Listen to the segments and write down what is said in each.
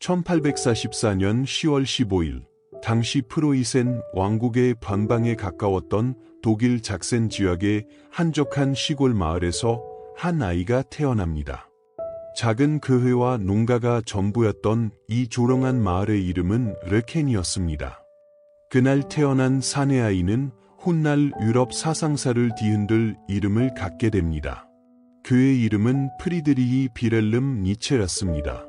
1844년 10월 15일, 당시 프로이센 왕국의 변방에 가까웠던 독일 작센 지역의 한적한 시골 마을에서 한 아이가 태어납니다. 작은 교회와 농가가 전부였던 이 조용한 마을의 이름은 르켄이었습니다. 그날 태어난 사내 아이는 훗날 유럽 사상사를 뒤흔들 이름을 갖게 됩니다. 그의 이름은 프리드리히 빌헬름 니체였습니다.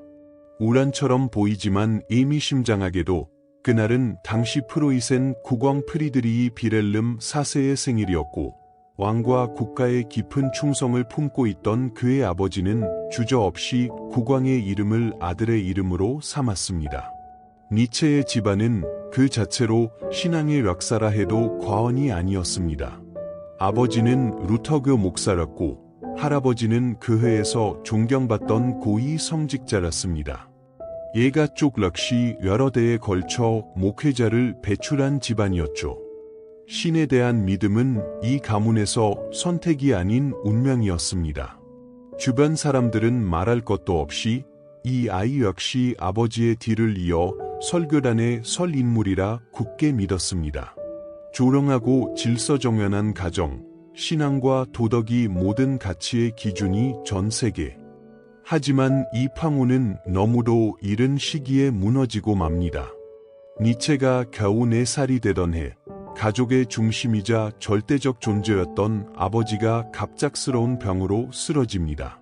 우란처럼 보이지만 의미심장하게도 그날은 당시 프로이센 국왕 프리드리히 빌헬름 4세의 생일이었고, 왕과 국가의 깊은 충성을 품고 있던 그의 아버지는 주저없이 국왕의 이름을 아들의 이름으로 삼았습니다. 니체의 집안은 그 자체로 신앙의 역사라 해도 과언이 아니었습니다. 아버지는 루터교 목사였고 할아버지는 교회에서 존경받던 고위 성직자였습니다. 예가족 역시 여러 대에 걸쳐 목회자를 배출한 집안이었죠. 신에 대한 믿음은 이 가문에서 선택이 아닌 운명이었습니다. 주변 사람들은 말할 것도 없이 이 아이 역시 아버지의 뒤를 이어 설교단의 설 인물이라 굳게 믿었습니다. 조용하고 질서정연한 가정, 신앙과 도덕이 모든 가치의 기준이 전 세계. 하지만 이 팡우는 너무도 이른 시기에 무너지고 맙니다. 니체가 겨우 4살이 되던 해, 가족의 중심이자 절대적 존재였던 아버지가 갑작스러운 병으로 쓰러집니다.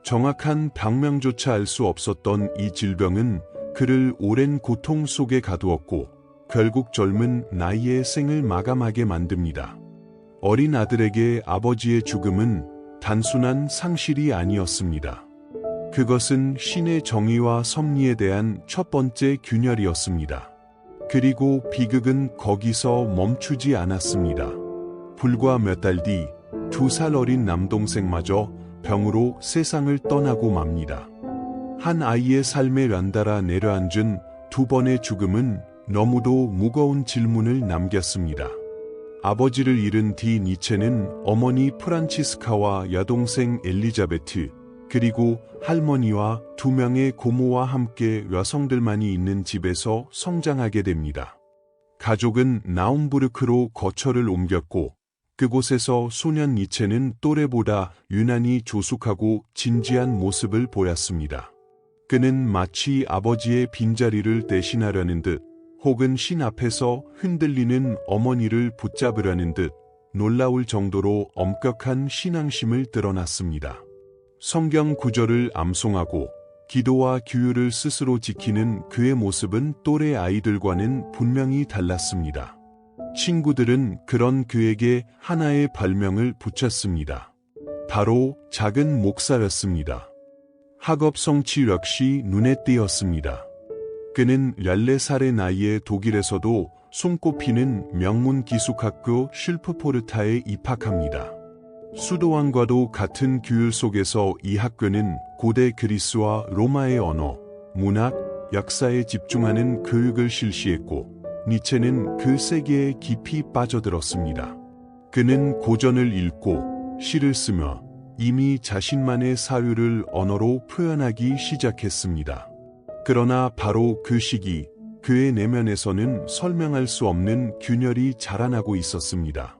정확한 병명조차 알 수 없었던 이 질병은 그를 오랜 고통 속에 가두었고 결국 젊은 나이에 생을 마감하게 만듭니다. 어린 아들에게 아버지의 죽음은 단순한 상실이 아니었습니다. 그것은 신의 정의와 섭리에 대한 첫 번째 균열이었습니다. 그리고 비극은 거기서 멈추지 않았습니다. 불과 몇 달 뒤 2살 어린 남동생마저 병으로 세상을 떠나고 맙니다. 한 아이의 삶에 연달아 내려앉은 2번의 죽음은 너무도 무거운 질문을 남겼습니다. 아버지를 잃은 뒤 니체는 어머니 프란치스카와 여동생 엘리자베트, 그리고 할머니와 2명의 고모와 함께 여성들만이 있는 집에서 성장하게 됩니다. 가족은 나움부르크로 거처를 옮겼고 그곳에서 소년 니체는 또래보다 유난히 조숙하고 진지한 모습을 보였습니다. 그는 마치 아버지의 빈자리를 대신하려는 듯 혹은 신 앞에서 흔들리는 어머니를 붙잡으려는 듯 놀라울 정도로 엄격한 신앙심을 드러났습니다. 성경 구절을 암송하고 기도와 규율을 스스로 지키는 그의 모습은 또래 아이들과는 분명히 달랐습니다. 친구들은 그런 그에게 하나의 별명을 붙였습니다. 바로 작은 목사였습니다. 학업 성취 역시 눈에 띄었습니다. 그는 14살의 나이에 독일에서도 손꼽히는 명문 기숙학교 슐프포르타에 입학합니다. 수도왕과도 같은 규율 속에서 이 학교는 고대 그리스와 로마의 언어, 문학, 역사에 집중하는 교육을 실시했고 니체는 그 세계에 깊이 빠져들었습니다. 그는 고전을 읽고 시를 쓰며 이미 자신만의 사유를 언어로 표현하기 시작했습니다. 그러나 바로 그 시기, 그의 내면에서는 설명할 수 없는 균열이 자라나고 있었습니다.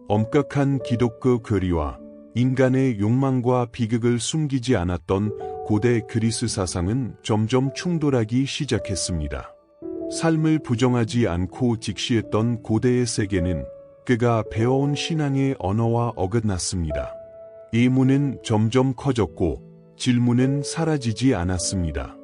엄격한 기독교 교리와 인간의 욕망과 비극을 숨기지 않았던 고대 그리스 사상은 점점 충돌하기 시작했습니다. 삶을 부정하지 않고 직시했던 고대의 세계는 그가 배워온 신앙의 언어와 어긋났습니다. 의문은 점점 커졌고 질문은 사라지지 않았습니다.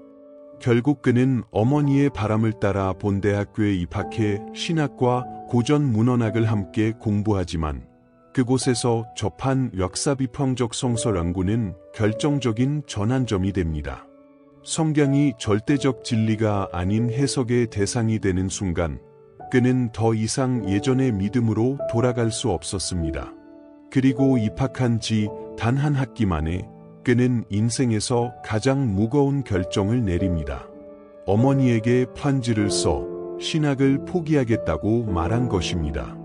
결국 그는 어머니의 바람을 따라 본대학교에 입학해 신학과 고전 문헌학을 함께 공부하지만 그곳에서 접한 역사비평적 성서 연구는 결정적인 전환점이 됩니다. 성경이 절대적 진리가 아닌 해석의 대상이 되는 순간 그는 더 이상 예전의 믿음으로 돌아갈 수 없었습니다. 그리고 입학한 지 단 한 학기 만에 그는 인생에서 가장 무거운 결정을 내립니다. 어머니에게 편지를 써 신학을 포기하겠다고 말한 것입니다.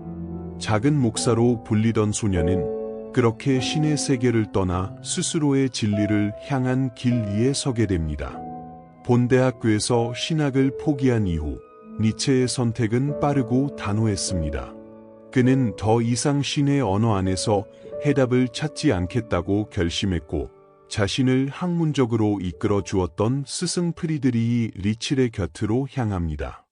작은 목사로 불리던 소녀는 그렇게 신의 세계를 떠나 스스로의 진리를 향한 길 위에 서게 됩니다. 본 대학교에서 신학을 포기한 이후 니체의 선택은 빠르고 단호했습니다. 그는 더 이상 신의 언어 안에서 해답을 찾지 않겠다고 결심했고 자신을 학문적으로 이끌어 주었던 스승 프리드리히 리칠의 곁으로 향합니다.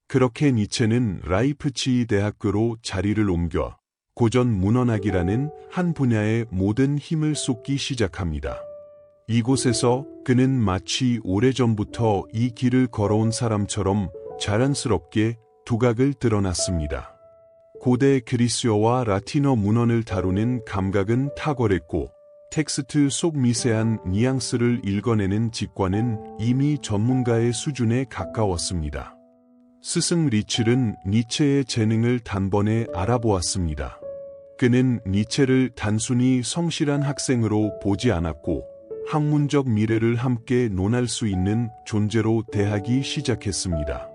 그렇게 니체는 라이프치히 대학교로 자리를 옮겨 고전 문헌학이라는 한 분야에 모든 힘을 쏟기 시작합니다. 이곳에서 그는 마치 오래전부터 이 길을 걸어온 사람처럼 자연스럽게 두각을 드러났습니다. 고대 그리스어와 라틴어 문헌을 다루는 감각은 탁월했고 텍스트 속 미세한 뉘앙스를 읽어내는 직관은 이미 전문가의 수준에 가까웠습니다. 스승 리칠은 니체의 재능을 단번에 알아보았습니다. 그는 니체를 단순히 성실한 학생으로 보지 않았고 학문적 미래를 함께 논할 수 있는 존재로 대하기 시작했습니다.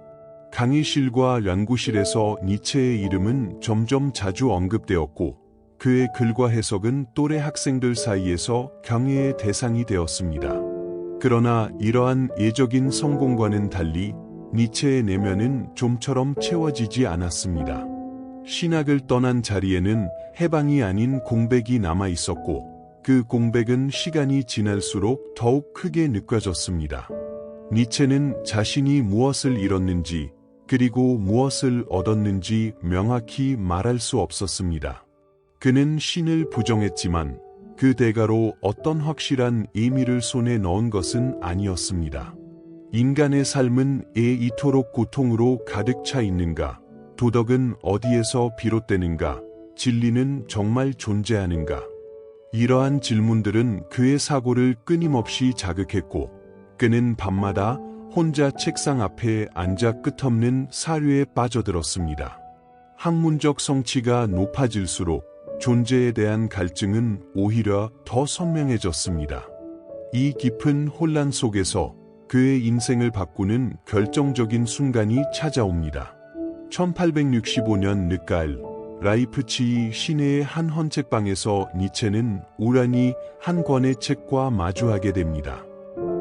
강의실과 연구실에서 니체의 이름은 점점 자주 언급되었고 그의 글과 해석은 또래 학생들 사이에서 경애의 대상이 되었습니다. 그러나 이러한 예적인 성공과는 달리 니체의 내면은 좀처럼 채워지지 않았습니다. 신학을 떠난 자리에는 해방이 아닌 공백이 남아 있었고 그 공백은 시간이 지날수록 더욱 크게 느껴졌습니다. 니체는 자신이 무엇을 잃었는지 그리고 무엇을 얻었는지 명확히 말할 수 없었습니다. 그는 신을 부정했지만 그 대가로 어떤 확실한 의미를 손에 넣은 것은 아니었습니다. 인간의 삶은 왜 이토록 고통으로 가득 차 있는가? 도덕은 어디에서 비롯되는가? 진리는 정말 존재하는가? 이러한 질문들은 그의 사고를 끊임없이 자극했고 그는 밤마다 혼자 책상 앞에 앉아 끝없는 사료에 빠져들었습니다. 학문적 성취가 높아질수록 존재에 대한 갈증은 오히려 더 선명해졌습니다. 이 깊은 혼란 속에서 그의 인생을 바꾸는 결정적인 순간이 찾아옵니다. 1865년 늦가을 라이프치히 시내의 한 헌책방에서 니체는 우연히 한 권의 책과 마주하게 됩니다.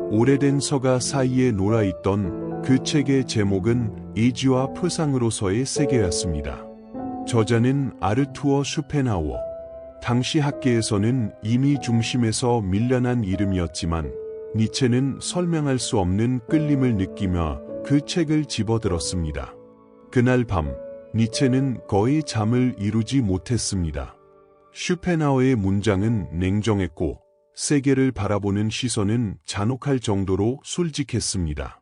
오래된 서가 사이에 놀아있던 그 책의 제목은 예지와 표상으로서의 세계였습니다. 저자는 아르투어 슈펜하우어. 당시 학계에서는 이미 중심에서 밀려난 이름이었지만 니체는 설명할 수 없는 끌림을 느끼며 그 책을 집어들었습니다. 그날 밤 니체는 거의 잠을 이루지 못했습니다. 슈펜하우어의 문장은 냉정했고 세계를 바라보는 시선은 잔혹할 정도로 솔직했습니다.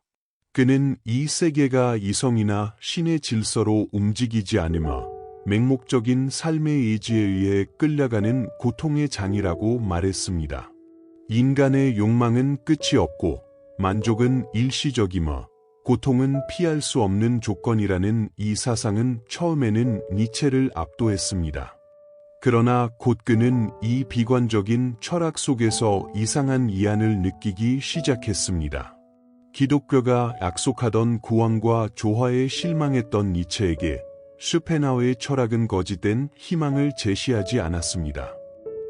그는 이 세계가 이성이나 신의 질서로 움직이지 않으며 맹목적인 삶의 의지에 의해 끌려가는 고통의 장이라고 말했습니다. 인간의 욕망은 끝이 없고 만족은 일시적이며 고통은 피할 수 없는 조건이라는 이 사상은 처음에는 니체를 압도했습니다. 그러나 곧 그는 이 비관적인 철학 속에서 이상한 이안을 느끼기 시작했습니다. 기독교가 약속하던 구원과 조화에 실망했던 니체에게 슈펜하우어의 철학은 거짓된 희망을 제시하지 않았습니다.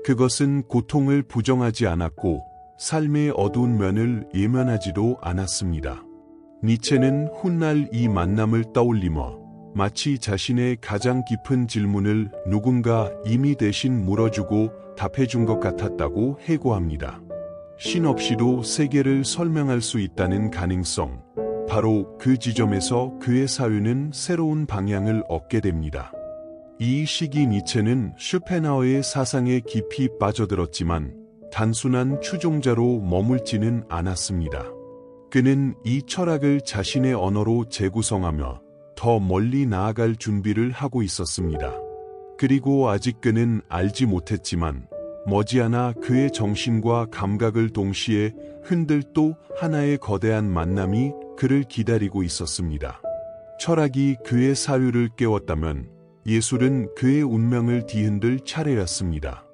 그것은 고통을 부정하지 않았고 삶의 어두운 면을 예면하지도 않았습니다. 니체는 훗날 이 만남을 떠올리며 마치 자신의 가장 깊은 질문을 누군가 이미 대신 물어주고 답해준 것 같았다고 해고합니다. 신 없이도 세계를 설명할 수 있다는 가능성, 바로 그 지점에서 그의 사유는 새로운 방향을 얻게 됩니다. 이 시기 니체는 슈펜하우어의 사상에 깊이 빠져들었지만 단순한 추종자로 머물지는 않았습니다. 그는 이 철학을 자신의 언어로 재구성하며 더 멀리 나아갈 준비를 하고 있었습니다. 그리고 아직 그는 알지 못했지만 머지않아 그의 정신과 감각을 동시에 흔들 또 하나의 거대한 만남이 그를 기다리고 있었습니다. 철학이 그의 사유를 깨웠다면 예술은 그의 운명을 뒤흔들 차례였습니다.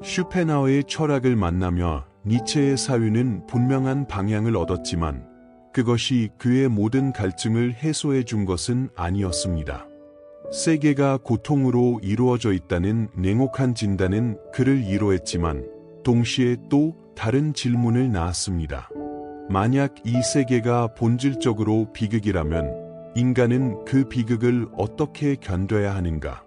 슈펜하우어의 철학을 만나며 니체의 사유는 분명한 방향을 얻었지만 그것이 그의 모든 갈증을 해소해 준 것은 아니었습니다. 세계가 고통으로 이루어져 있다는 냉혹한 진단은 그를 위로했지만 동시에 또 다른 질문을 낳았습니다. 만약 이 세계가 본질적으로 비극이라면 인간은 그 비극을 어떻게 견뎌야 하는가?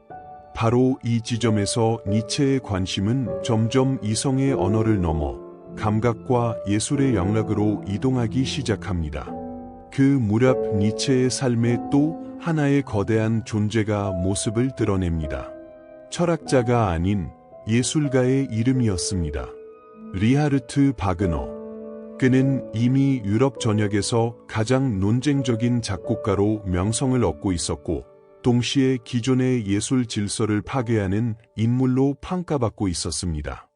바로 이 지점에서 니체의 관심은 점점 이성의 언어를 넘어 감각과 예술의 영역으로 이동하기 시작합니다. 그 무렵 니체의 삶에 또 하나의 거대한 존재가 모습을 드러냅니다. 철학자가 아닌 예술가의 이름이었습니다. 리하르트 바그너. 그는 이미 유럽 전역에서 가장 논쟁적인 작곡가로 명성을 얻고 있었고, 동시에 기존의 예술 질서를 파괴하는 인물로 평가받고 있었습니다.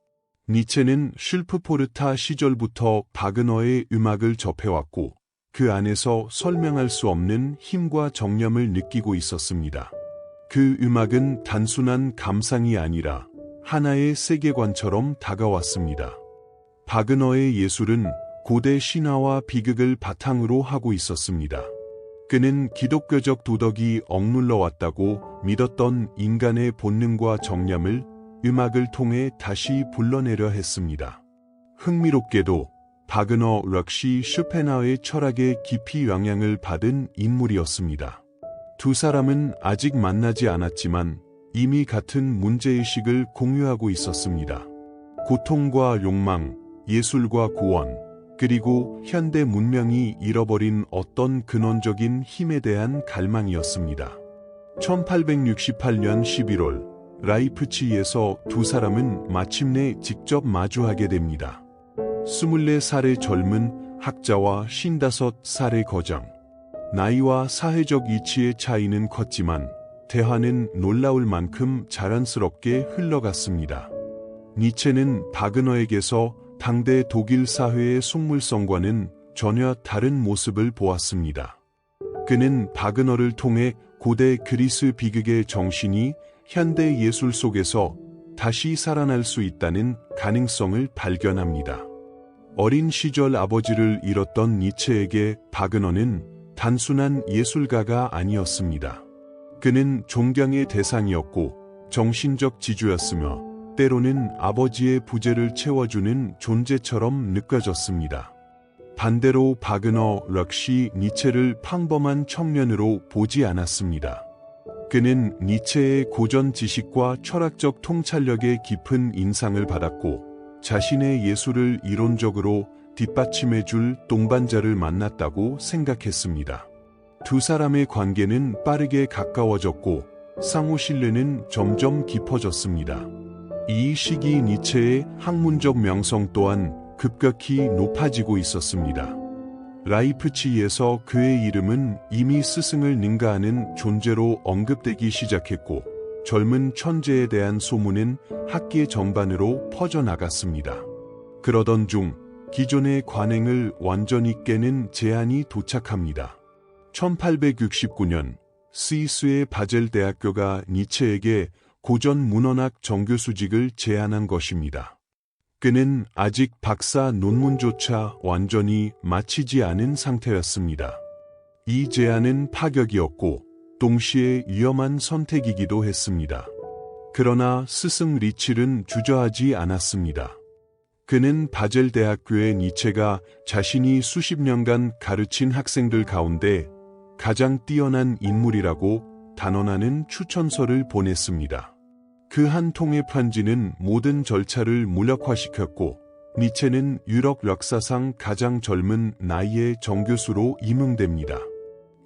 니체는 슐프포르타 시절부터 바그너의 음악을 접해왔고, 그 안에서 설명할 수 없는 힘과 정념을 느끼고 있었습니다. 그 음악은 단순한 감상이 아니라 하나의 세계관처럼 다가왔습니다. 바그너의 예술은 고대 신화와 비극을 바탕으로 하고 있었습니다. 그는 기독교적 도덕이 억눌러 왔다고 믿었던 인간의 본능과 정념을 음악을 통해 다시 불러내려 했습니다. 흥미롭게도 바그너 역시 쇼펜하우의 철학에 깊이 영향을 받은 인물이었습니다. 두 사람은 아직 만나지 않았지만 이미 같은 문제의식을 공유하고 있었습니다. 고통과 욕망, 예술과 구원, 그리고 현대 문명이 잃어버린 어떤 근원적인 힘에 대한 갈망이었습니다. 1868년 11월 라이프치히에서 두 사람은 마침내 직접 마주하게 됩니다. 24살의 젊은 학자와 55살의 거장. 나이와 사회적 위치의 차이는 컸지만 대화는 놀라울 만큼 자연스럽게 흘러갔습니다. 니체는 바그너에게서 당대 독일 사회의 속물성과는 전혀 다른 모습을 보았습니다. 그는 바그너를 통해 고대 그리스 비극의 정신이 현대 예술 속에서 다시 살아날 수 있다는 가능성을 발견합니다. 어린 시절 아버지를 잃었던 니체에게 바그너는 단순한 예술가가 아니었습니다. 그는 존경의 대상이었고 정신적 지주였으며 때로는 아버지의 부재를 채워주는 존재처럼 느껴졌습니다. 반대로 바그너 역시 니체를 평범한 청년으로 보지 않았습니다. 그는 니체의 고전 지식과 철학적 통찰력에 깊은 인상을 받았고 자신의 예술을 이론적으로 뒷받침해줄 동반자를 만났다고 생각했습니다. 두 사람의 관계는 빠르게 가까워졌고 상호 신뢰는 점점 깊어졌습니다. 이 시기 니체의 학문적 명성 또한 급격히 높아지고 있었습니다. 라이프치히에서 그의 이름은 이미 스승을 능가하는 존재로 언급되기 시작했고 젊은 천재에 대한 소문은 학계 전반으로 퍼져나갔습니다. 그러던 중 기존의 관행을 완전히 깨는 제안이 도착합니다. 1869년 스위스의 바젤 대학교가 니체에게 고전 문헌학 정교수직을 제안한 것입니다. 그는 아직 박사 논문조차 완전히 마치지 않은 상태였습니다. 이 제안은 파격이었고 동시에 위험한 선택이기도 했습니다. 그러나 스승 리칠은 주저하지 않았습니다. 그는 바젤 대학교의 니체가 자신이 수십 년간 가르친 학생들 가운데 가장 뛰어난 인물이라고 단언하는 추천서를 보냈습니다. 그 한 통의 편지는 모든 절차를 무력화시켰고 니체는 유럽 역사상 가장 젊은 나이의 정교수로 임명됩니다.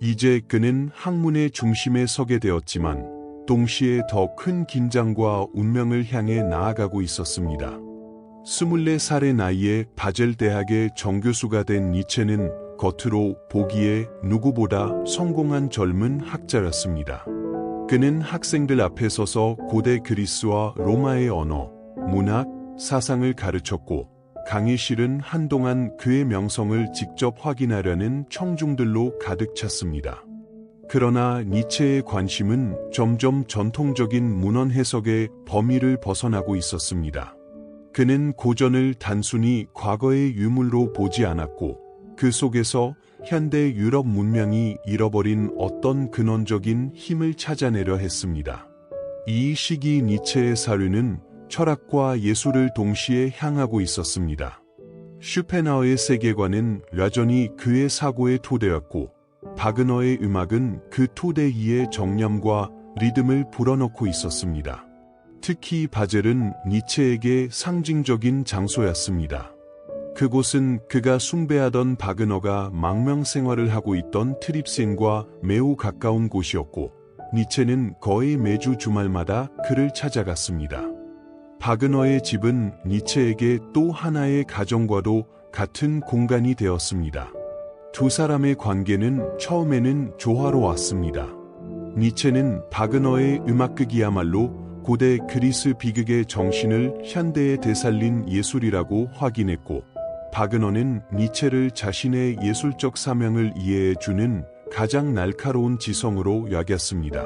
이제 그는 학문의 중심에 서게 되었지만 동시에 더 큰 긴장과 운명을 향해 나아가고 있었습니다. 24살의 나이에 바젤 대학의 정교수가 된 니체는 겉으로 보기에 누구보다 성공한 젊은 학자였습니다. 그는 학생들 앞에 서서 고대 그리스와 로마의 언어, 문학, 사상을 가르쳤고 강의실은 한동안 그의 명성을 직접 확인하려는 청중들로 가득 찼습니다. 그러나 니체의 관심은 점점 전통적인 문헌 해석의 범위를 벗어나고 있었습니다. 그는 고전을 단순히 과거의 유물로 보지 않았고 그 속에서 현대 유럽 문명이 잃어버린 어떤 근원적인 힘을 찾아내려 했습니다. 이 시기 니체의 사류는 철학과 예술을 동시에 향하고 있었습니다. 슈펜하우의 세계관은 여전히 그의 사고의 토대였고, 바그너의 음악은 그 토대 위에 정념과 리듬을 불어넣고 있었습니다. 특히 바젤은 니체에게 상징적인 장소였습니다. 그곳은 그가 숭배하던 바그너가 망명 생활을 하고 있던 트립센과 매우 가까운 곳이었고, 니체는 거의 매주 주말마다 그를 찾아갔습니다. 바그너의 집은 니체에게 또 하나의 가정과도 같은 공간이 되었습니다. 두 사람의 관계는 처음에는 조화로웠습니다. 니체는 바그너의 음악극이야말로 고대 그리스 비극의 정신을 현대에 되살린 예술이라고 확인했고, 바그너는 니체를 자신의 예술적 사명을 이해해주는 가장 날카로운 지성으로 여겼습니다.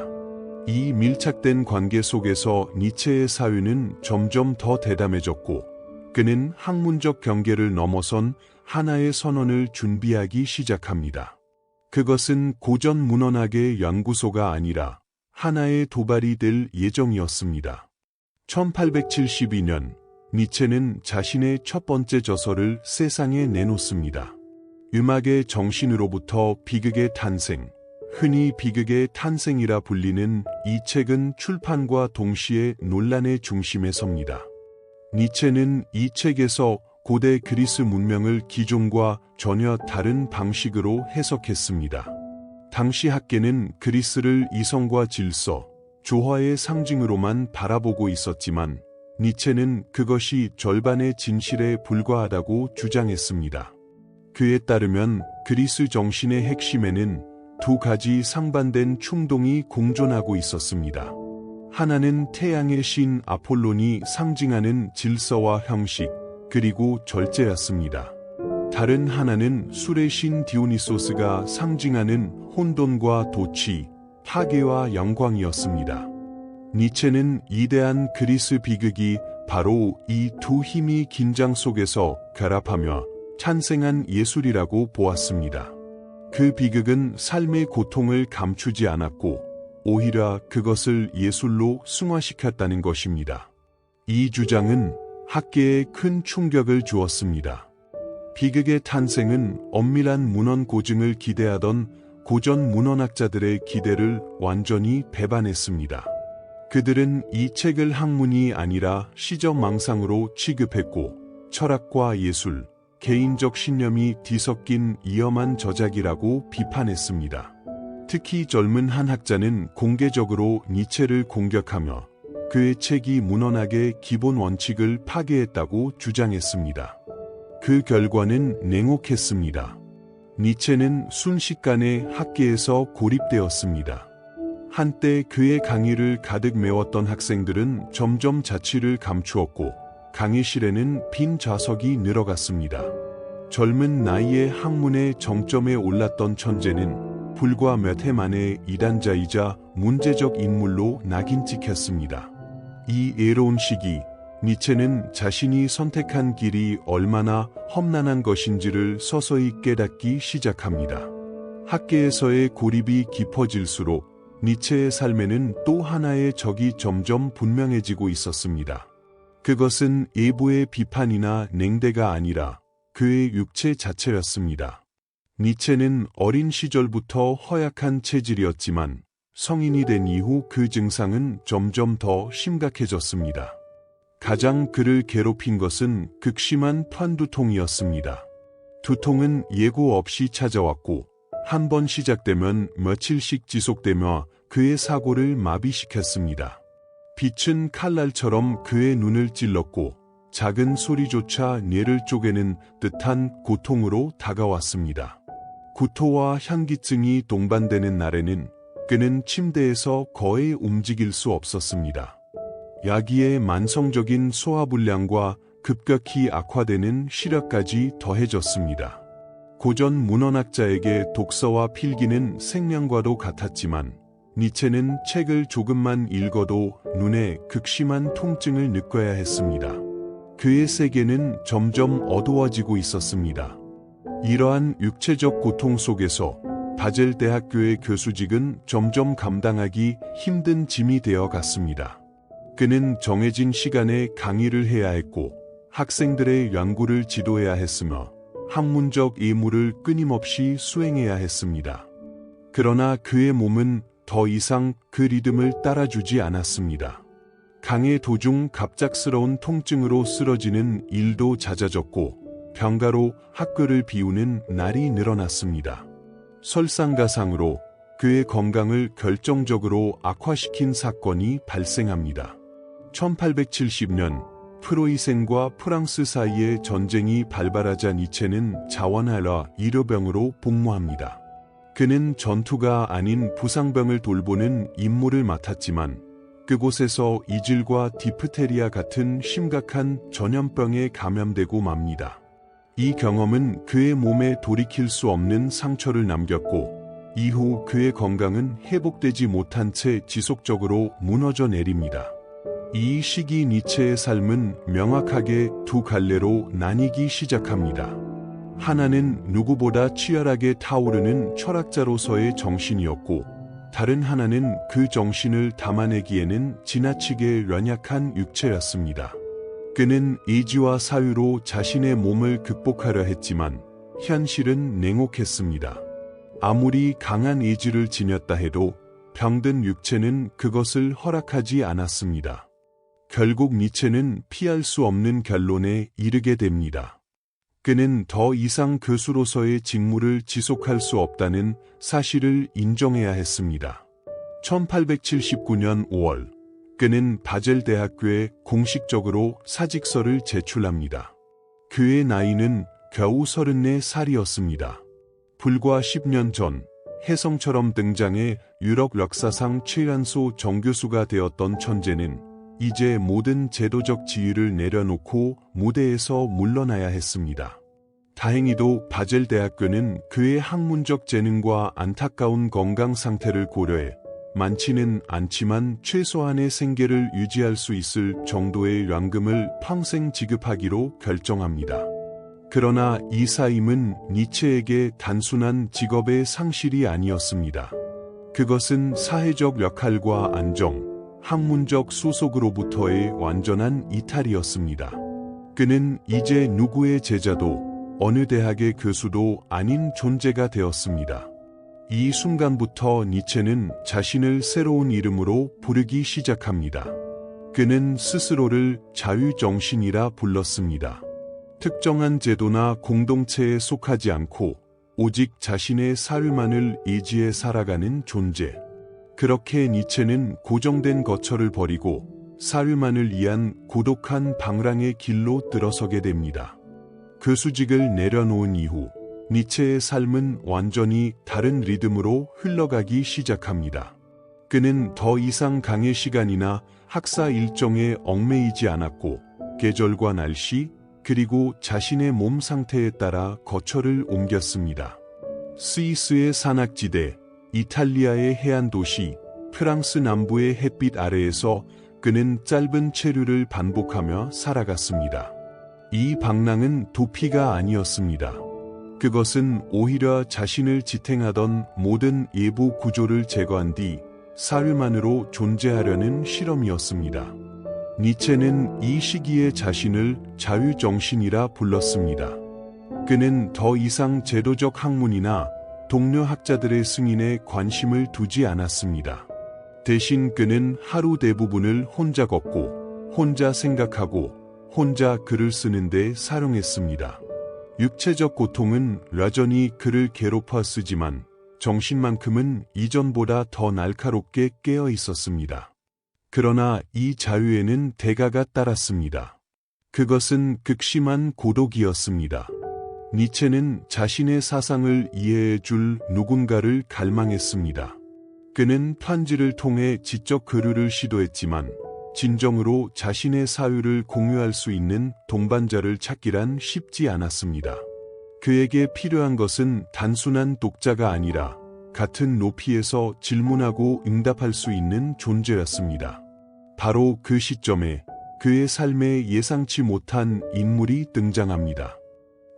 이 밀착된 관계 속에서 니체의 사유는 점점 더 대담해졌고, 그는 학문적 경계를 넘어선 하나의 선언을 준비하기 시작합니다. 그것은 고전 문헌학의 연구소가 아니라 하나의 도발이 될 예정이었습니다. 1872년, 니체는 자신의 첫 번째 저서를 세상에 내놓습니다. 음악의 정신으로부터 비극의 탄생, 흔히 비극의 탄생이라 불리는 이 책은 출판과 동시에 논란의 중심에 섭니다. 니체는 이 책에서 고대 그리스 문명을 기존과 전혀 다른 방식으로 해석했습니다. 당시 학계는 그리스를 이성과 질서, 조화의 상징으로만 바라보고 있었지만, 니체는 그것이 절반의 진실에 불과하다고 주장했습니다. 그에 따르면 그리스 정신의 핵심에는 두 가지 상반된 충동이 공존하고 있었습니다. 하나는 태양의 신 아폴론이 상징하는 질서와 형식, 그리고 절제였습니다. 다른 하나는 술의 신 디오니소스가 상징하는 혼돈과 도취, 파괴와 영광이었습니다. 니체는 이대한 그리스 비극이 바로 이 두 힘이 긴장 속에서 결합하며 탄생한 예술이라고 보았습니다. 그 비극은 삶의 고통을 감추지 않았고, 오히려 그것을 예술로 승화시켰다는 것입니다. 이 주장은 학계에 큰 충격을 주었습니다. 비극의 탄생은 엄밀한 문헌 고증을 기대하던 고전 문헌학자들의 기대를 완전히 배반했습니다. 그들은 이 책을 학문이 아니라 시적 망상으로 취급했고, 철학과 예술, 개인적 신념이 뒤섞인 위험한 저작이라고 비판했습니다. 특히 젊은 한 학자는 공개적으로 니체를 공격하며 그의 책이 문헌학의 기본 원칙을 파괴했다고 주장했습니다. 그 결과는 냉혹했습니다. 니체는 순식간에 학계에서 고립되었습니다. 한때 그의 강의를 가득 메웠던 학생들은 점점 자취를 감추었고, 강의실에는 빈 좌석이 늘어갔습니다. 젊은 나이에 학문의 정점에 올랐던 천재는 불과 몇 해 만에 이단자이자 문제적 인물로 낙인 찍혔습니다. 이 애로운 시기, 니체는 자신이 선택한 길이 얼마나 험난한 것인지를 서서히 깨닫기 시작합니다. 학계에서의 고립이 깊어질수록 니체의 삶에는 또 하나의 적이 점점 분명해지고 있었습니다. 그것은 예부의 비판이나 냉대가 아니라 그의 육체 자체였습니다. 니체는 어린 시절부터 허약한 체질이었지만 성인이 된 이후 그 증상은 점점 더 심각해졌습니다. 가장 그를 괴롭힌 것은 극심한 편두통이었습니다. 두통은 예고 없이 찾아왔고, 한 번 시작되면 며칠씩 지속되며 그의 사고를 마비시켰습니다. 빛은 칼날처럼 그의 눈을 찔렀고, 작은 소리조차 뇌를 쪼개는 듯한 고통으로 다가왔습니다. 구토와 현기증이 동반되는 날에는 그는 침대에서 거의 움직일 수 없었습니다. 야기의 만성적인 소화불량과 급격히 악화되는 시력까지 더해졌습니다. 고전 문헌학자에게 독서와 필기는 생명과도 같았지만, 니체는 책을 조금만 읽어도 눈에 극심한 통증을 느껴야 했습니다. 그의 세계는 점점 어두워지고 있었습니다. 이러한 육체적 고통 속에서 바젤 대학교의 교수직은 점점 감당하기 힘든 짐이 되어 갔습니다. 그는 정해진 시간에 강의를 해야 했고, 학생들의 연구를 지도해야 했으며 학문적 임무를 끊임없이 수행해야 했습니다. 그러나 그의 몸은 더 이상 그 리듬을 따라주지 않았습니다. 강의 도중 갑작스러운 통증으로 쓰러지는 일도 잦아졌고 병가로 학교를 비우는 날이 늘어났습니다. 설상가상으로 그의 건강을 결정적으로 악화시킨 사건이 발생합니다. 1870년 프로이센과 프랑스 사이에 전쟁이 발발하자 니체는 자원하러 일요병으로 복무합니다. 그는 전투가 아닌 부상병을 돌보는 임무를 맡았지만 그곳에서 이질과 디프테리아 같은 심각한 전염병에 감염되고 맙니다. 이 경험은 그의 몸에 돌이킬 수 없는 상처를 남겼고 이후 그의 건강은 회복되지 못한 채 지속적으로 무너져 내립니다. 이 시기 니체의 삶은 명확하게 두 갈래로 나뉘기 시작합니다. 하나는 누구보다 치열하게 타오르는 철학자로서의 정신이었고 다른 하나는 그 정신을 담아내기에는 지나치게 연약한 육체였습니다. 그는 의지와 사유로 자신의 몸을 극복하려 했지만 현실은 냉혹했습니다. 아무리 강한 의지를 지녔다 해도 병든 육체는 그것을 허락하지 않았습니다. 결국 니체는 피할 수 없는 결론에 이르게 됩니다. 그는 더 이상 교수로서의 직무를 지속할 수 없다는 사실을 인정해야 했습니다. 1879년 5월, 그는 바젤 대학교에 공식적으로 사직서를 제출합니다. 그의 나이는 겨우 34살이었습니다. 불과 10년 전, 혜성처럼 등장해 유럽 역사상 최연소 정교수가 되었던 천재는 이제 모든 제도적 지위를 내려놓고 무대에서 물러나야 했습니다. 다행히도 바젤 대학교는 그의 학문적 재능과 안타까운 건강 상태를 고려해 많지는 않지만 최소한의 생계를 유지할 수 있을 정도의 연금을 평생 지급하기로 결정합니다. 그러나 이 사임은 니체에게 단순한 직업의 상실이 아니었습니다. 그것은 사회적 역할과 안정, 학문적 소속으로부터의 완전한 이탈이었습니다. 그는 이제 누구의 제자도 어느 대학의 교수도 아닌 존재가 되었습니다. 이 순간부터 니체는 자신을 새로운 이름으로 부르기 시작합니다. 그는 스스로를 자유정신이라 불렀습니다. 특정한 제도나 공동체에 속하지 않고 오직 자신의 사유만을 의지해 살아가는 존재. 그렇게 니체는 고정된 거처를 버리고 사유만을 위한 고독한 방랑의 길로 들어서게 됩니다. 교수직을 내려놓은 이후 니체의 삶은 완전히 다른 리듬으로 흘러가기 시작합니다. 그는 더 이상 강의 시간이나 학사 일정에 얽매이지 않았고 계절과 날씨 그리고 자신의 몸 상태에 따라 거처를 옮겼습니다. 스위스의 산악지대, 이탈리아의 해안 도시, 프랑스 남부의 햇빛 아래에서 그는 짧은 체류를 반복하며 살아갔습니다. 이 방랑은 도피가 아니었습니다. 그것은 오히려 자신을 지탱하던 모든 예부 구조를 제거한 뒤 사유만으로 존재하려는 실험이었습니다. 니체는 이 시기에 자신을 자유정신이라 불렀습니다. 그는 더 이상 제도적 학문이나 동료 학자들의 승인에 관심을 두지 않았습니다. 대신 그는 하루 대부분을 혼자 걷고, 혼자 생각하고, 혼자 글을 쓰는데 사용했습니다. 육체적 고통은 여전히 그를 괴롭혀 쓰지만 정신만큼은 이전보다 더 날카롭게 깨어 있었습니다. 그러나 이 자유에는 대가가 따랐습니다. 그것은 극심한 고독이었습니다. 니체는 자신의 사상을 이해해 줄 누군가를 갈망했습니다. 그는 편지를 통해 지적 교류를 시도했지만 진정으로 자신의 사유를 공유할 수 있는 동반자를 찾기란 쉽지 않았습니다. 그에게 필요한 것은 단순한 독자가 아니라 같은 높이에서 질문하고 응답할 수 있는 존재였습니다. 바로 그 시점에 그의 삶에 예상치 못한 인물이 등장합니다.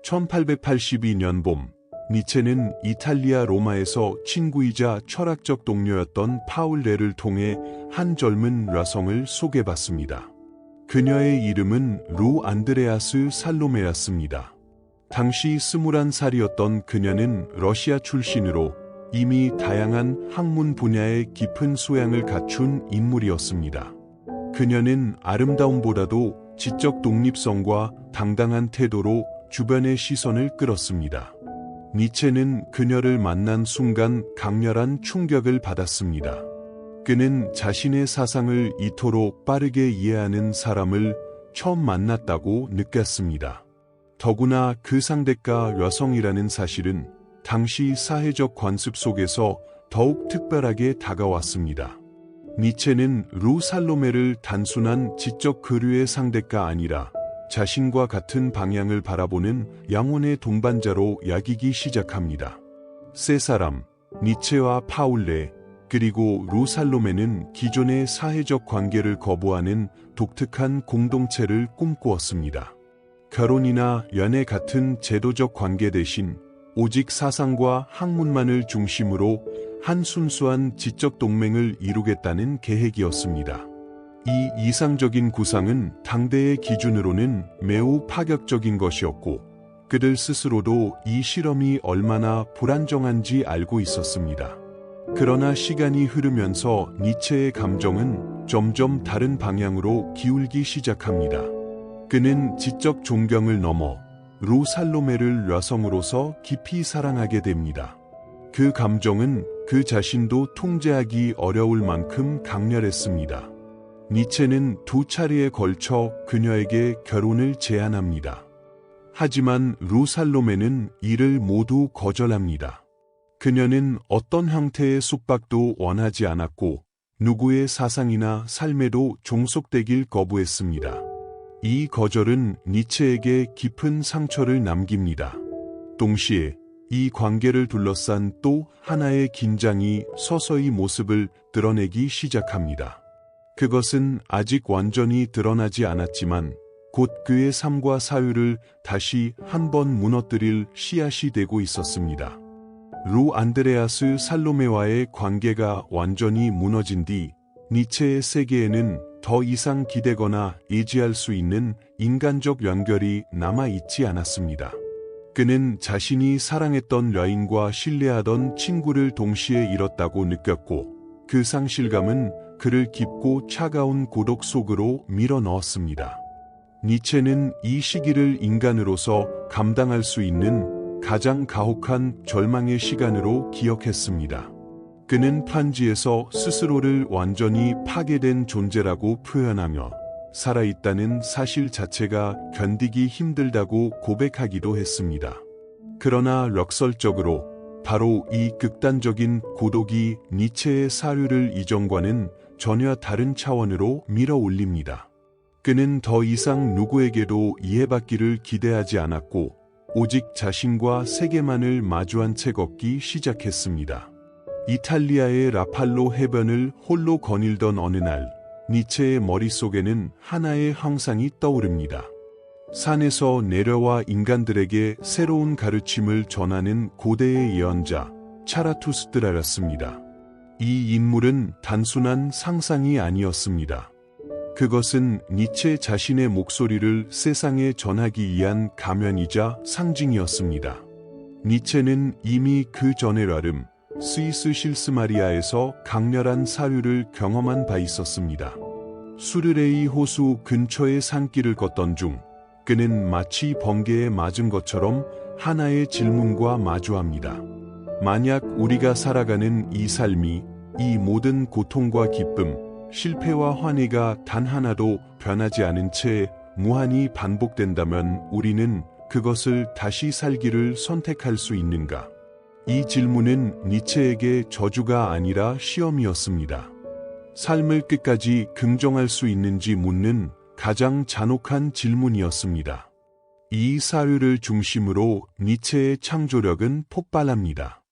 1882년 봄, 니체는 이탈리아 로마에서 친구이자 철학적 동료였던 파울레를 통해 한 젊은 여성을 소개받습니다. 그녀의 이름은 루 안드레아스 살로메였습니다. 당시 21살이었던 그녀는 러시아 출신으로 이미 다양한 학문 분야의 깊은 소양을 갖춘 인물이었습니다. 그녀는 아름다움보다도 지적 독립성과 당당한 태도로 주변의 시선을 끌었습니다. 니체는 그녀를 만난 순간 강렬한 충격을 받았습니다. 그는 자신의 사상을 이토록 빠르게 이해하는 사람을 처음 만났다고 느꼈습니다. 더구나 그 상대가 여성이라는 사실은 당시 사회적 관습 속에서 더욱 특별하게 다가왔습니다. 니체는 루 살로메를 단순한 지적 교류의 상대가 아니라 자신과 같은 방향을 바라보는 영혼의 동반자로 여기기 시작합니다. 세 사람, 니체와 파울레, 그리고 루 살로메는 기존의 사회적 관계를 거부하는 독특한 공동체를 꿈꾸었습니다. 결혼이나 연애 같은 제도적 관계 대신 오직 사상과 학문만을 중심으로 한 순수한 지적 동맹을 이루겠다는 계획이었습니다. 이 이상적인 구상은 당대의 기준으로는 매우 파격적인 것이었고, 그들 스스로도 이 실험이 얼마나 불안정한지 알고 있었습니다. 그러나 시간이 흐르면서 니체의 감정은 점점 다른 방향으로 기울기 시작합니다. 그는 지적 존경을 넘어 루 살로메를 여성으로서 깊이 사랑하게 됩니다. 그 감정은 그 자신도 통제하기 어려울 만큼 강렬했습니다. 니체는 2차례에 걸쳐 그녀에게 결혼을 제안합니다. 하지만 루 살로메는 이를 모두 거절합니다. 그녀는 어떤 형태의 숙박도 원하지 않았고 누구의 사상이나 삶에도 종속되길 거부했습니다. 이 거절은 니체에게 깊은 상처를 남깁니다. 동시에 이 관계를 둘러싼 또 하나의 긴장이 서서히 모습을 드러내기 시작합니다. 그것은 아직 완전히 드러나지 않았지만 곧 그의 삶과 사유를 다시 한번 무너뜨릴 씨앗이 되고 있었습니다. 루 안드레아스 살로메와의 관계가 완전히 무너진 뒤 니체의 세계에는 더 이상 기대거나 의지할 수 있는 인간적 연결이 남아있지 않았습니다. 그는 자신이 사랑했던 여인과 신뢰하던 친구를 동시에 잃었다고 느꼈고, 그 상실감은 그를 깊고 차가운 고독 속으로 밀어넣었습니다. 니체는 이 시기를 인간으로서 감당할 수 있는 가장 가혹한 절망의 시간으로 기억했습니다. 그는 편지에서 스스로를 완전히 파괴된 존재라고 표현하며 살아있다는 사실 자체가 견디기 힘들다고 고백하기도 했습니다. 그러나 역설적으로 바로 이 극단적인 고독이 니체의 사유를 이전과는 전혀 다른 차원으로 밀어 올립니다. 그는 더 이상 누구에게도 이해받기를 기대하지 않았고 오직 자신과 세계만을 마주한 채 걷기 시작했습니다. 이탈리아의 라팔로 해변을 홀로 거닐던 어느 날, 니체의 머릿속에는 하나의 형상이 떠오릅니다. 산에서 내려와 인간들에게 새로운 가르침을 전하는 고대의 예언자, 차라투스트라였습니다. 이 인물은 단순한 상상이 아니었습니다. 그것은 니체 자신의 목소리를 세상에 전하기 위한 가면이자 상징이었습니다. 니체는 이미 그 전에라름, 스위스 실스마리아에서 강렬한 사유를 경험한 바 있었습니다. 수르레이 호수 근처의 산길을 걷던 중 그는 마치 번개에 맞은 것처럼 하나의 질문과 마주합니다. 만약 우리가 살아가는 이 삶이, 이 모든 고통과 기쁨, 실패와 환희가 단 하나도 변하지 않은 채 무한히 반복된다면 우리는 그것을 다시 살기를 선택할 수 있는가? 이 질문은 니체에게 저주가 아니라 시험이었습니다. 삶을 끝까지 긍정할 수 있는지 묻는 가장 잔혹한 질문이었습니다. 이 사유를 중심으로 니체의 창조력은 폭발합니다.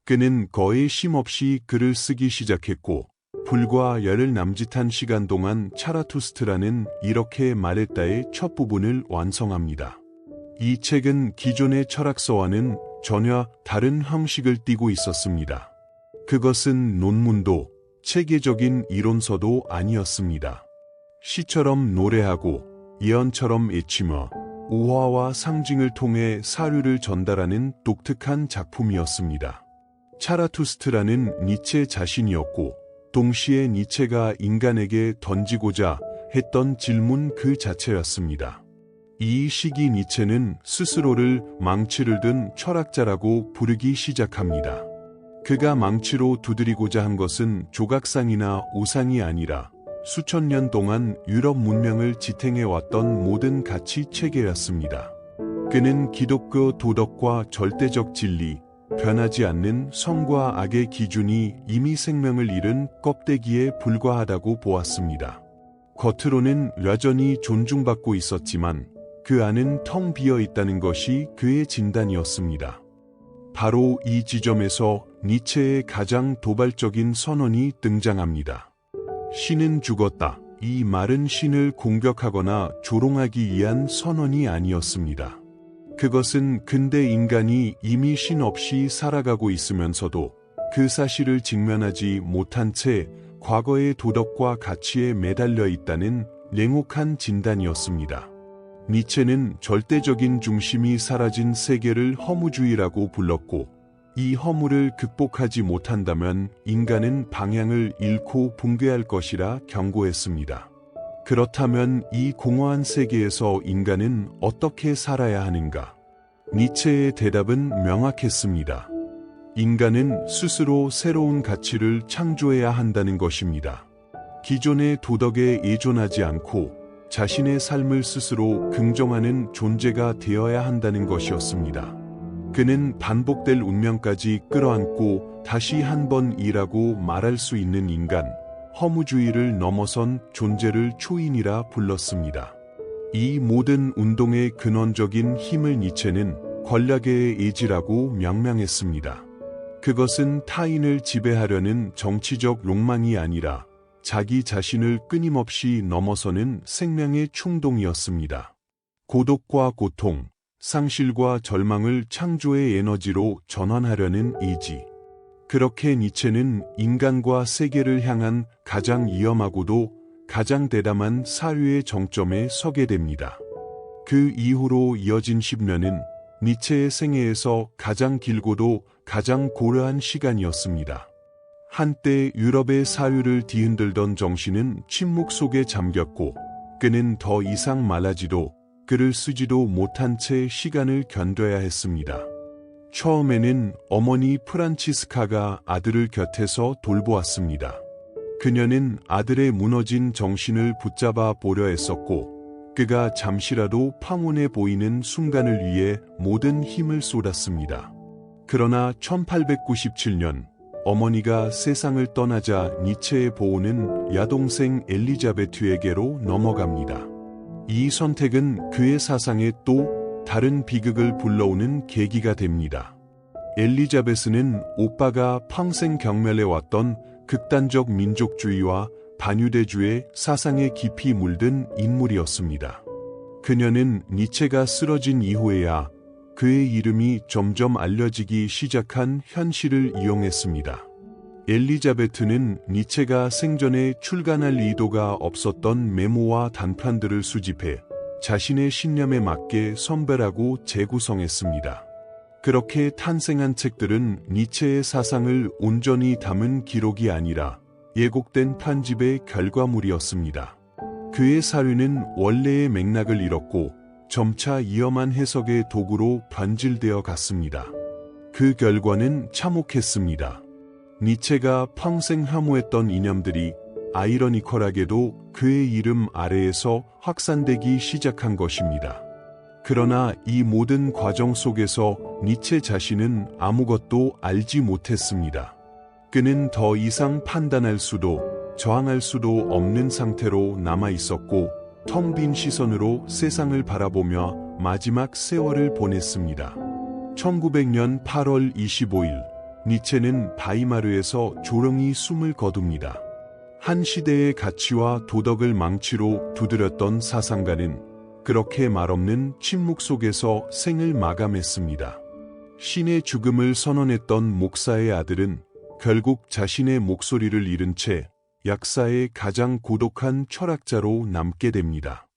그는 거의 쉼없이 글을 쓰기 시작했고, 불과 열흘 남짓한 시간 동안 차라투스트라는 이렇게 말했다의 첫 부분을 완성합니다. 이 책은 기존의 철학서와는 전혀 다른 형식을 띠고 있었습니다. 그것은 논문도 체계적인 이론서도 아니었습니다. 시처럼 노래하고 예언처럼 외치며 우화와 상징을 통해 사료를 전달하는 독특한 작품이었습니다. 차라투스트라는 니체 자신이었고 동시에 니체가 인간에게 던지고자 했던 질문 그 자체였습니다. 이 시기 니체는 스스로를 망치를 든 철학자라고 부르기 시작합니다. 그가 망치로 두드리고자 한 것은 조각상이나 우상이 아니라 수천 년 동안 유럽 문명을 지탱해왔던 모든 가치 체계였습니다. 그는 기독교 도덕과 절대적 진리, 변하지 않는 선과 악의 기준이 이미 생명을 잃은 껍데기에 불과하다고 보았습니다. 겉으로는 여전히 존중받고 있었지만 그 안은 텅 비어 있다는 것이 그의 진단이었습니다. 바로 이 지점에서 니체의 가장 도발적인 선언이 등장합니다. 신은 죽었다. 이 말은 신을 공격하거나 조롱하기 위한 선언이 아니었습니다. 그것은 근대 인간이 이미 신 없이 살아가고 있으면서도 그 사실을 직면하지 못한 채 과거의 도덕과 가치에 매달려 있다는 냉혹한 진단이었습니다. 니체는 절대적인 중심이 사라진 세계를 허무주의라고 불렀고 이 허무를 극복하지 못한다면 인간은 방향을 잃고 붕괴할 것이라 경고했습니다. 그렇다면 이 공허한 세계에서 인간은 어떻게 살아야 하는가? 니체의 대답은 명확했습니다. 인간은 스스로 새로운 가치를 창조해야 한다는 것입니다. 기존의 도덕에 의존하지 않고 자신의 삶을 스스로 긍정하는 존재가 되어야 한다는 것이었습니다. 그는 반복될 운명까지 끌어안고 다시 한 번이라고 말할 수 있는 인간, 허무주의를 넘어선 존재를 초인이라 불렀습니다. 이 모든 운동의 근원적인 힘을 니체는 권력의 의지라고 명명했습니다. 그것은 타인을 지배하려는 정치적 욕망이 아니라 자기 자신을 끊임없이 넘어서는 생명의 충동이었습니다. 고독과 고통, 상실과 절망을 창조의 에너지로 전환하려는 의지. 그렇게 니체는 인간과 세계를 향한 가장 위험하고도 가장 대담한 사유의 정점에 서게 됩니다. 그 이후로 이어진 10년은 니체의 생애에서 가장 길고도 가장 고려한 시간이었습니다. 한때 유럽의 사유를 뒤흔들던 정신은 침묵 속에 잠겼고 그는 더 이상 말하지도 글을 쓰지도 못한 채 시간을 견뎌야 했습니다. 처음에는 어머니 프란치스카가 아들을 곁에서 돌보았습니다. 그녀는 아들의 무너진 정신을 붙잡아 보려 했었고 그가 잠시라도 평온해 보이는 순간을 위해 모든 힘을 쏟았습니다. 그러나 1897년 어머니가 세상을 떠나자 니체의 보호는 야동생 엘리자베트에게로 넘어갑니다. 이 선택은 그의 사상에 또 다른 비극을 불러오는 계기가 됩니다. 엘리자베스는 오빠가 평생 경멸해왔던 극단적 민족주의와 반유대주의 사상에 깊이 물든 인물이었습니다. 그녀는 니체가 쓰러진 이후에야 그의 이름이 점점 알려지기 시작한 현실을 이용했습니다. 엘리자베트는 니체가 생전에 출간할 의도가 없었던 메모와 단편들을 수집해 자신의 신념에 맞게 선별하고 재구성했습니다. 그렇게 탄생한 책들은 니체의 사상을 온전히 담은 기록이 아니라 예곡된 편집의 결과물이었습니다. 그의 사료는 원래의 맥락을 잃었고 점차 위험한 해석의 도구로 변질되어 갔습니다. 그 결과는 참혹했습니다. 니체가 평생 혐오했던 이념들이 아이러니컬하게도 그의 이름 아래에서 확산되기 시작한 것입니다. 그러나 이 모든 과정 속에서 니체 자신은 아무것도 알지 못했습니다. 그는 더 이상 판단할 수도 저항할 수도 없는 상태로 남아 있었고 텅 빈 시선으로 세상을 바라보며 마지막 세월을 보냈습니다. 1900년 8월 25일 니체는 바이마르에서 조용히 숨을 거둡니다. 한 시대의 가치와 도덕을 망치로 두드렸던 사상가는 그렇게 말없는 침묵 속에서 생을 마감했습니다. 신의 죽음을 선언했던 목사의 아들은 결국 자신의 목소리를 잃은 채 약사의 가장 고독한 철학자로 남게 됩니다.